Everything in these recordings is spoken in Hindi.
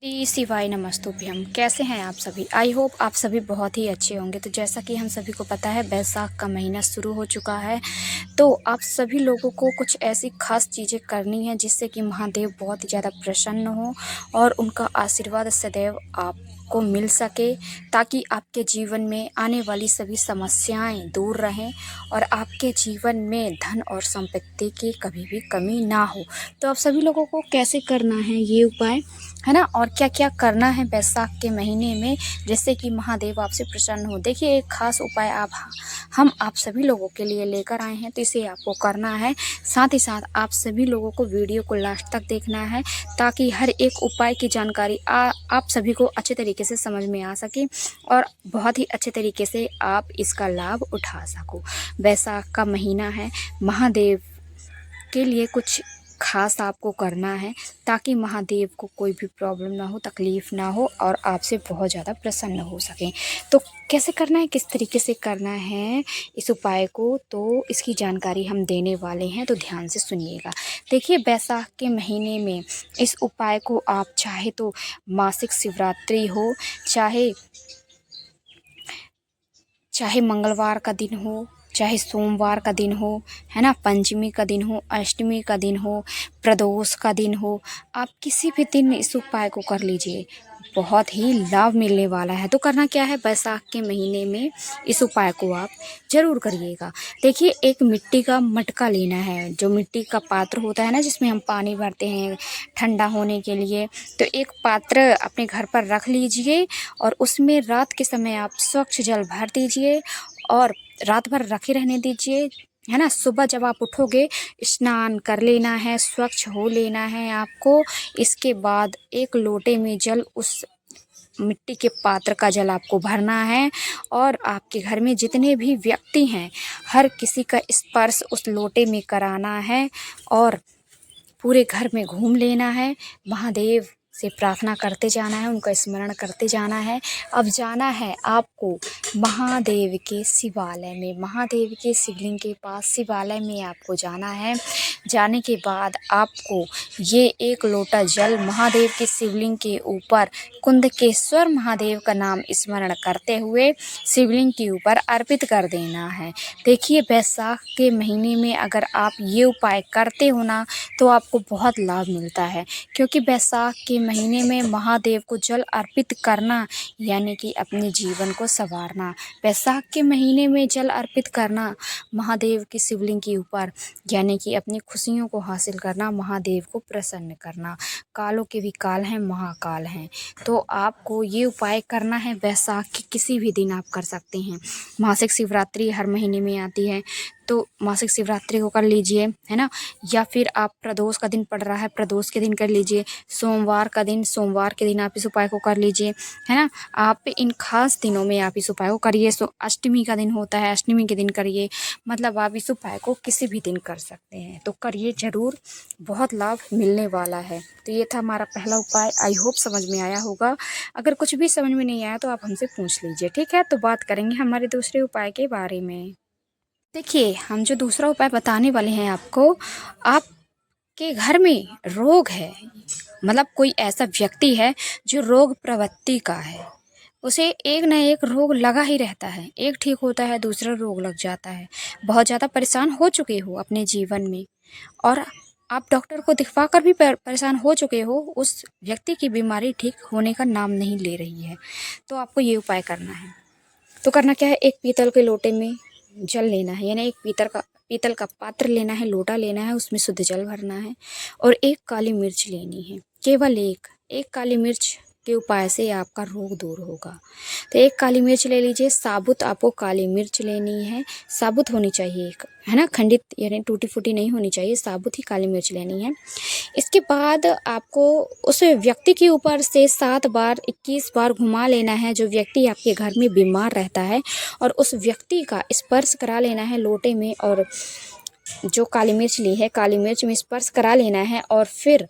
श्री शिवाय नमस्तुभ्यम। कैसे हैं आप सभी? आई होप आप सभी बहुत ही अच्छे होंगे। तो जैसा कि हम सभी को पता है, बैसाख का महीना शुरू हो चुका है। तो आप सभी लोगों को कुछ ऐसी खास चीज़ें करनी है जिससे कि महादेव बहुत ही ज़्यादा प्रसन्न हो और उनका आशीर्वाद सदैव आपको मिल सके, ताकि आपके जीवन में आने वाली सभी समस्याएं दूर रहें और आपके जीवन में धन और संपत्ति की कभी भी कमी ना हो। तो आप सभी लोगों को कैसे करना है ये उपाय, है ना, और क्या क्या करना है बैसाख के महीने में जिससे कि महादेव आपसे प्रसन्न हो। देखिए, एक खास उपाय हम आप सभी लोगों के लिए लेकर आए हैं, तो इसे आपको करना है। साथ ही साथ आप सभी लोगों को वीडियो को लास्ट तक देखना है, ताकि हर एक उपाय की जानकारी आप सभी को अच्छे तरीके से समझ में आ सके और बहुत ही अच्छे तरीके से आप इसका लाभ उठा सको। बैसाख का महीना है, महादेव के लिए कुछ खास आपको करना है ताकि महादेव को कोई भी प्रॉब्लम ना हो, तकलीफ़ ना हो और आपसे बहुत ज़्यादा प्रसन्न हो सकें। तो कैसे करना है, किस तरीके से करना है इस उपाय को, तो इसकी जानकारी हम देने वाले हैं, तो ध्यान से सुनिएगा। देखिए, बैसाख के महीने में इस उपाय को आप चाहे तो मासिक शिवरात्रि हो, चाहे चाहे मंगलवार का दिन हो, चाहे सोमवार का दिन हो, है ना, पंचमी का दिन हो, अष्टमी का दिन हो, प्रदोष का दिन हो, आप किसी भी दिन इस उपाय को कर लीजिए, बहुत ही लाभ मिलने वाला है। तो करना क्या है, बैसाख के महीने में इस उपाय को आप ज़रूर करिएगा। देखिए, एक मिट्टी का मटका लेना है, जो मिट्टी का पात्र होता है ना, जिसमें हम पानी भरते हैं ठंडा होने के लिए। तो एक पात्र अपने घर पर रख लीजिए और उसमें रात के समय आप स्वच्छ जल भर दीजिए और रात भर रखे रहने दीजिए, है ना। सुबह जब आप उठोगे, स्नान कर लेना है, स्वच्छ हो लेना है आपको। इसके बाद एक लोटे में जल, उस मिट्टी के पात्र का जल आपको भरना है और आपके घर में जितने भी व्यक्ति हैं, हर किसी का स्पर्श उस लोटे में कराना है और पूरे घर में घूम लेना है। महादेव से प्रार्थना करते जाना है, उनका स्मरण करते जाना है। अब जाना है आपको महादेव के शिवालय में, महादेव के शिवलिंग के पास शिवालय में आपको जाना है। जाने के बाद आपको ये एक लोटा जल महादेव के शिवलिंग के ऊपर कुंदकेश्वर महादेव का नाम स्मरण करते हुए शिवलिंग के ऊपर अर्पित कर देना है। देखिए, बैसाख के महीने में अगर आप ये उपाय करते हो ना, तो आपको बहुत लाभ मिलता है, क्योंकि बैसाख के महीने में महादेव को जल अर्पित करना यानी कि अपने जीवन को संवारना। बैसाख के महीने में जल अर्पित करना महादेव की शिवलिंग के ऊपर यानी कि अपनी खुशियों को हासिल करना, महादेव को प्रसन्न करना। कालों के भी काल हैं, महाकाल हैं। तो आपको ये उपाय करना है, बैसाख के किसी भी दिन आप कर सकते हैं। मासिक शिवरात्रि हर महीने में आती है, तो मासिक शिवरात्रि को कर लीजिए, है ना। या फिर आप प्रदोष का दिन पड़ रहा है, प्रदोष के दिन कर लीजिए। सोमवार का दिन, सोमवार के दिन आप इस उपाय को कर लीजिए, है ना। आप इन खास दिनों में आप इस उपाय को करिए। अष्टमी का दिन होता है, अष्टमी के दिन करिए। मतलब आप इस उपाय को किसी भी दिन कर सकते हैं, तो करिए ज़रूर, बहुत लाभ मिलने वाला है। तो ये था हमारा पहला उपाय। आई होप समझ में आया होगा। अगर कुछ भी समझ में नहीं आया तो आप हमसे पूछ लीजिए, ठीक है। तो बात करेंगे हमारे दूसरे उपाय के बारे में। देखिए, हम जो दूसरा उपाय बताने वाले हैं आपको, आपके घर में रोग है, मतलब कोई ऐसा व्यक्ति है जो रोग प्रवृत्ति का है, उसे एक ना एक रोग लगा ही रहता है, एक ठीक होता है दूसरा रोग लग जाता है। बहुत ज़्यादा परेशान हो चुके हो अपने जीवन में और आप डॉक्टर को दिखवा कर भी परेशान हो चुके हो, उस व्यक्ति की बीमारी ठीक होने का नाम नहीं ले रही है। तो आपको ये उपाय करना है। तो करना क्या है, एक पीतल के लोटे में जल लेना है, यानी एक पीतल का पात्र लेना है, लोटा लेना है, उसमें शुद्ध जल भरना है और एक काली मिर्च लेनी है। केवल एक काली मिर्च के उपाय से आपका रोग दूर होगा। तो एक काली मिर्च ले लीजिए, साबुत आपको काली मिर्च लेनी है, साबुत होनी चाहिए एक, है ना, खंडित यानी टूटी फूटी नहीं होनी चाहिए, साबुत ही काली मिर्च लेनी है। इसके बाद आपको उस व्यक्ति के ऊपर से 7 बार 21 बार घुमा लेना है, जो व्यक्ति आपके घर में बीमार रहता है, और उस व्यक्ति का स्पर्श करा लेना है लोटे में, और जो काली मिर्च ली है, काली मिर्च में स्पर्श करा लेना है। और फिर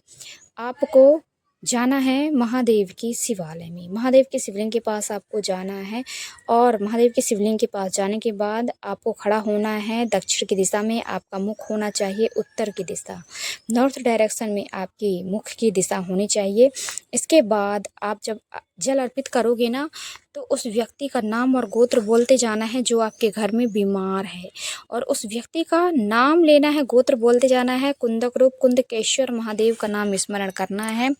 आपको जाना है महादेव की शिवालय में। महादेव के शिवलिंग के पास आपको जाना है और महादेव के शिवलिंग के पास जाने के बाद आपको खड़ा होना है दक्षिण की दिशा में। आपका मुख होना चाहिए उत्तर की दिशा, नॉर्थ डायरेक्शन में आपकी मुख की दिशा होनी चाहिए। इसके बाद आप जब जल अर्पित करोगे ना, तो उस व्यक्ति का नाम और गोत्र बोलते जाना है जो आपके घर में बीमार है, और उस व्यक्ति का नाम लेना है, गोत्र बोलते जाना है। कुंदक रूप कुंदकेश्वर महादेव का नाम स्मरण करना है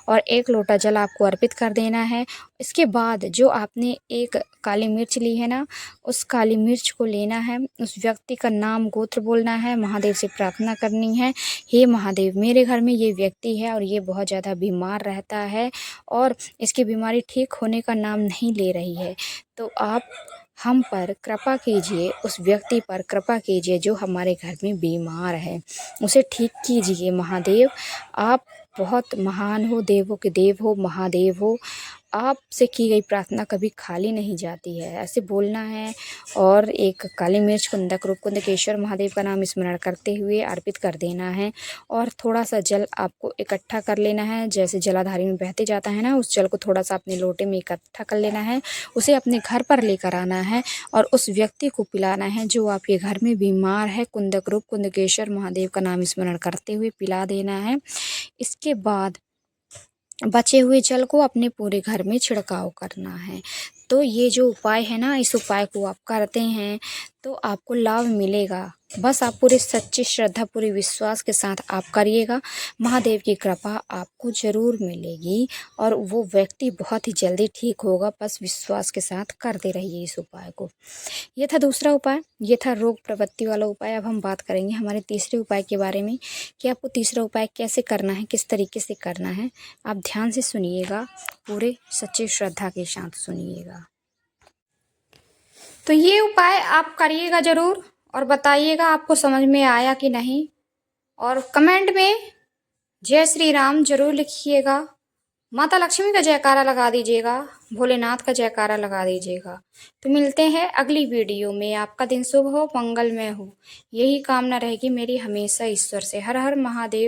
और 1 लोटा जल आपको अर्पित कर देना है। इसके बाद जो आपने एक काली मिर्च ली है ना, उस काली मिर्च को लेना है, उस व्यक्ति का नाम गोत्र बोलना है, महादेव से प्रार्थना करनी है, हे महादेव मेरे घर में ये व्यक्ति है और ये बहुत ज़्यादा बीमार रहता है और इसकी बीमारी ठीक होने का नाम नहीं ले रही है, तो आप हम पर कृपा कीजिए, उस व्यक्ति पर कृपा कीजिए जो हमारे घर में बीमार है, उसे ठीक कीजिए महादेव। आप बहुत महान हो, देवों के देव हो, महादेव हो। आपसे की गई प्रार्थना कभी खाली नहीं जाती है, ऐसे बोलना है। और एक काली मिर्च कुंदक रूप कुंदकेश्वर महादेव का नाम स्मरण करते हुए अर्पित कर देना है और थोड़ा सा जल आपको इकट्ठा कर लेना है। जैसे जलाधारी में बहते जाता है ना, उस जल को थोड़ा सा अपने लोटे में इकट्ठा कर लेना है, उसे अपने घर पर लेकर आना है और उस व्यक्ति को पिलाना है जो आपके घर में बीमार है। कुंदक रूप कुंदकेश्वर महादेव का नाम स्मरण करते हुए पिला देना है। इसके बाद बचे हुए जल को अपने पूरे घर में छिड़काव करना है। तो ये जो उपाय है ना, इस उपाय को आप करते हैं तो आपको लाभ मिलेगा। बस आप पूरे सच्ची श्रद्धा, पूरे विश्वास के साथ आप करिएगा, महादेव की कृपा आपको ज़रूर मिलेगी और वो व्यक्ति बहुत ही जल्दी ठीक होगा। बस विश्वास के साथ करते रहिए इस उपाय को। ये था दूसरा उपाय, ये था रोग प्रवृत्ति वाला उपाय। अब हम बात करेंगे हमारे तीसरे उपाय के बारे में कि आपको तीसरा उपाय कैसे करना है, किस तरीके से करना है। आप ध्यान से सुनिएगा, पूरे सच्ची श्रद्धा के साथ सुनिएगा। तो ये उपाय आप करिएगा ज़रूर और बताइएगा आपको समझ में आया कि नहीं, और कमेंट में जय श्री राम जरूर लिखिएगा। माता लक्ष्मी का जयकारा लगा दीजिएगा, भोलेनाथ का जयकारा लगा दीजिएगा। तो मिलते हैं अगली वीडियो में। आपका दिन शुभ हो, मंगलमय हो, यही कामना रहेगी मेरी हमेशा ईश्वर से। हर हर महादेव।